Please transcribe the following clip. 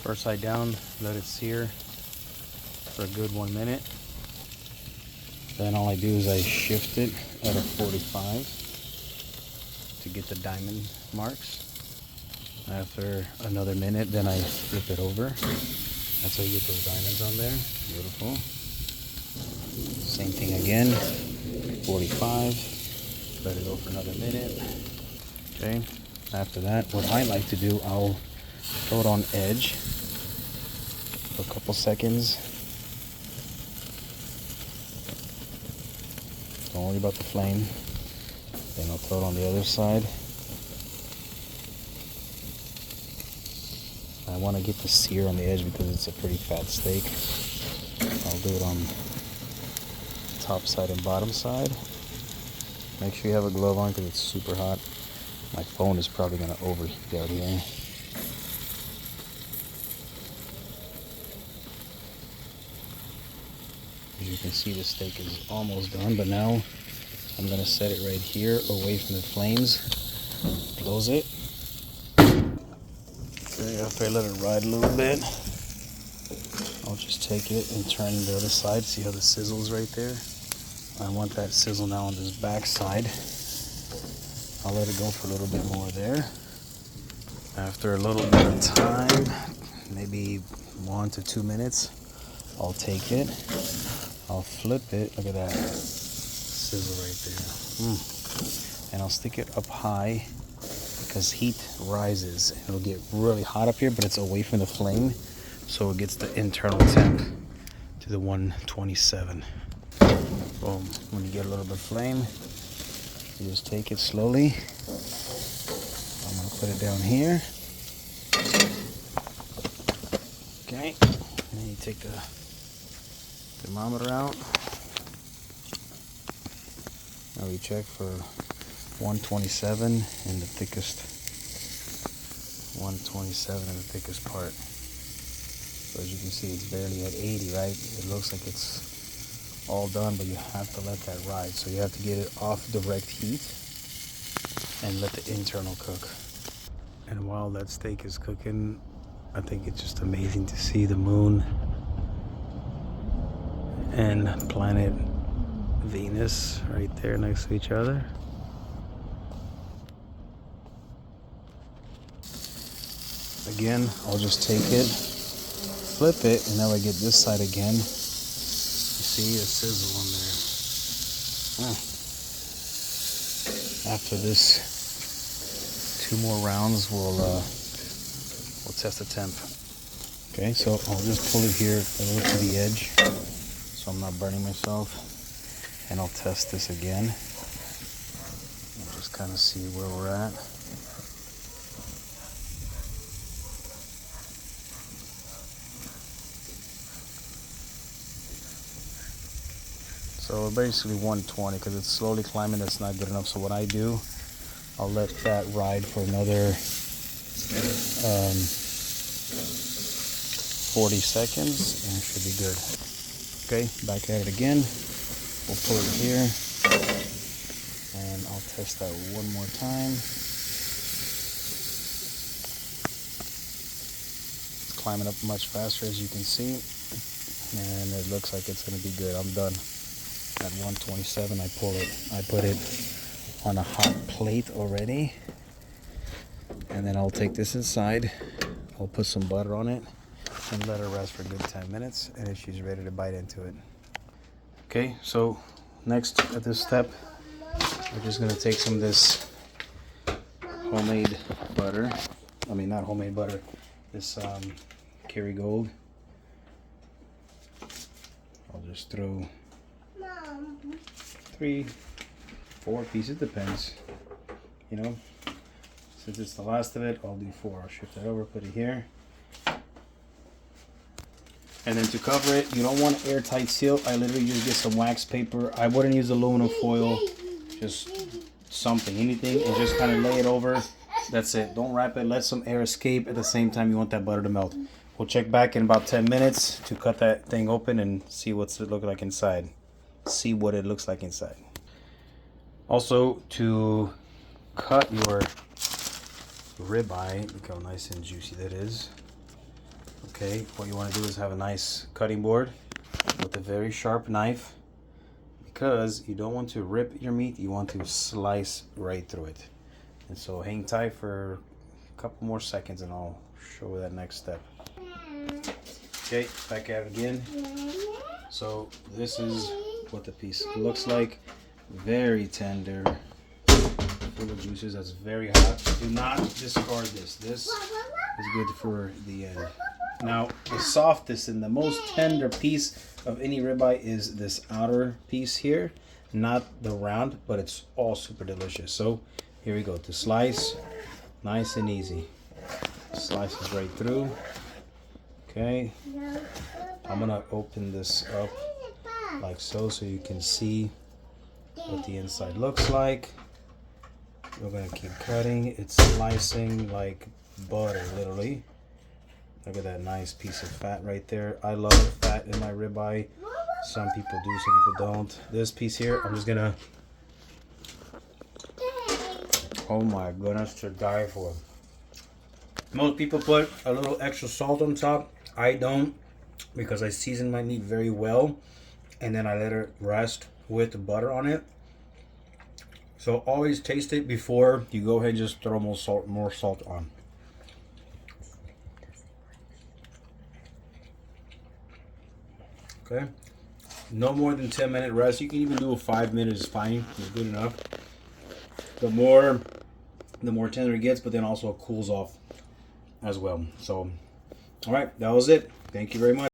First side down, let it sear for a good 1 minute. Then all I do is I shift it at a 45 to get the diamond marks. After another minute, then I flip it over. That's how you get those diamonds on there. Beautiful. Same thing again, 45. Let it go for another minute. Okay. After that, what I like to do, I'll throw it on edge for a couple seconds. Don't worry about the flame. Then I'll throw it on the other side. I want to get the sear on the edge because it's a pretty fat steak. I'll do it on top side and bottom side. Make sure you have a glove on because it's super hot. My phone is probably going to overheat out here. As you can see, the steak is almost done, but now I'm going to set it right here away from the flames. Close it. Okay, after I let it ride a little bit, I'll just take it and turn it to the other side. See how the sizzle is right there? I want that sizzle now on this back side. I'll let it go for a little bit more there. After a little bit of time, maybe 1 to 2 minutes, I'll take it, I'll flip it, look at that sizzle right there. And I'll stick it up high because heat rises. It'll get really hot up here, but it's away from the flame, so it gets the internal temp to the 127. Boom. When you get a little bit of flame, you just take it slowly. I'm going to put it down here. Okay. And then you take the thermometer out. Now we check for 127 in the thickest. 127 in the thickest part. So as you can see, it's barely at 80, right? It looks like it's all done, but you have to let that ride. So you have to get it off direct heat and let the internal cook. And while that steak is cooking, I think it's just amazing to see the moon and planet Venus right there next to each other. Again, I'll just take it, flip it, and now I get this side again. You see a sizzle on there. After this, 2 more rounds, we'll test the temp. Okay, so I'll just pull it here a little to the edge, so I'm not burning myself, and I'll test this again. And just kind of see where we're at. So basically 120, because it's slowly climbing, that's not good enough. So what I do, I'll let that ride for another 40 seconds and it should be good. Okay, back at it again. We'll pull it here and I'll test that one more time. It's climbing up much faster, as you can see, and it looks like it's going to be good. I'm done. At 127, I pull it. I put it on a hot plate already, and then I'll take this inside. I'll put some butter on it and let her rest for a good 10 minutes, and she's ready to bite into it. Okay, so next at this step, we're just gonna take some of this homemade butter. I mean, not homemade butter. This Kerrygold. I'll just throw 3, 4 pieces, depends, you know. Since it's the last of it, I'll do 4. I'll shift that over, put it here, and then to cover it, you don't want an airtight seal. I literally just get some wax paper. I wouldn't use aluminum foil, just something, anything, and just kind of lay it over. That's it. Don't wrap it. Let some air escape. At the same time, you want that butter to melt. We'll check back in about 10 minutes to cut that thing open and see what's it look like inside. See what it looks like inside. Also, to cut your ribeye, look how nice and juicy that is. Okay, what you want to do is have a nice cutting board with a very sharp knife, because you don't want to rip your meat, you want to slice right through it. And so hang tight for a couple more seconds and I'll show you that next step. Okay, back at it again. So this is what the piece looks like. Very tender, full of juices. That's very hot. Do not discard this. This is good for the end. Now, the softest and the most tender piece of any ribeye is this outer piece here, not the round, but it's all super delicious. So here we go. To slice, nice and easy. Slices right through. Okay, I'm gonna open this up like so you can see what the inside looks like. We're gonna keep cutting. It's slicing like butter, literally. Look at that nice piece of fat right there. I love fat in my ribeye. Some people do, some people don't. This piece here, I'm just gonna, oh my goodness, to die for. Most people put a little extra salt on top. I don't, because I season my meat very well and then I let it rest with the butter on it. So always taste it before you go ahead and just throw more salt on. Okay, no more than 10-minute rest. You can even do a 5 minutes, is fine. It's good enough. The more tender it gets, but then also it cools off as well. So, all right, that was it. Thank you very much.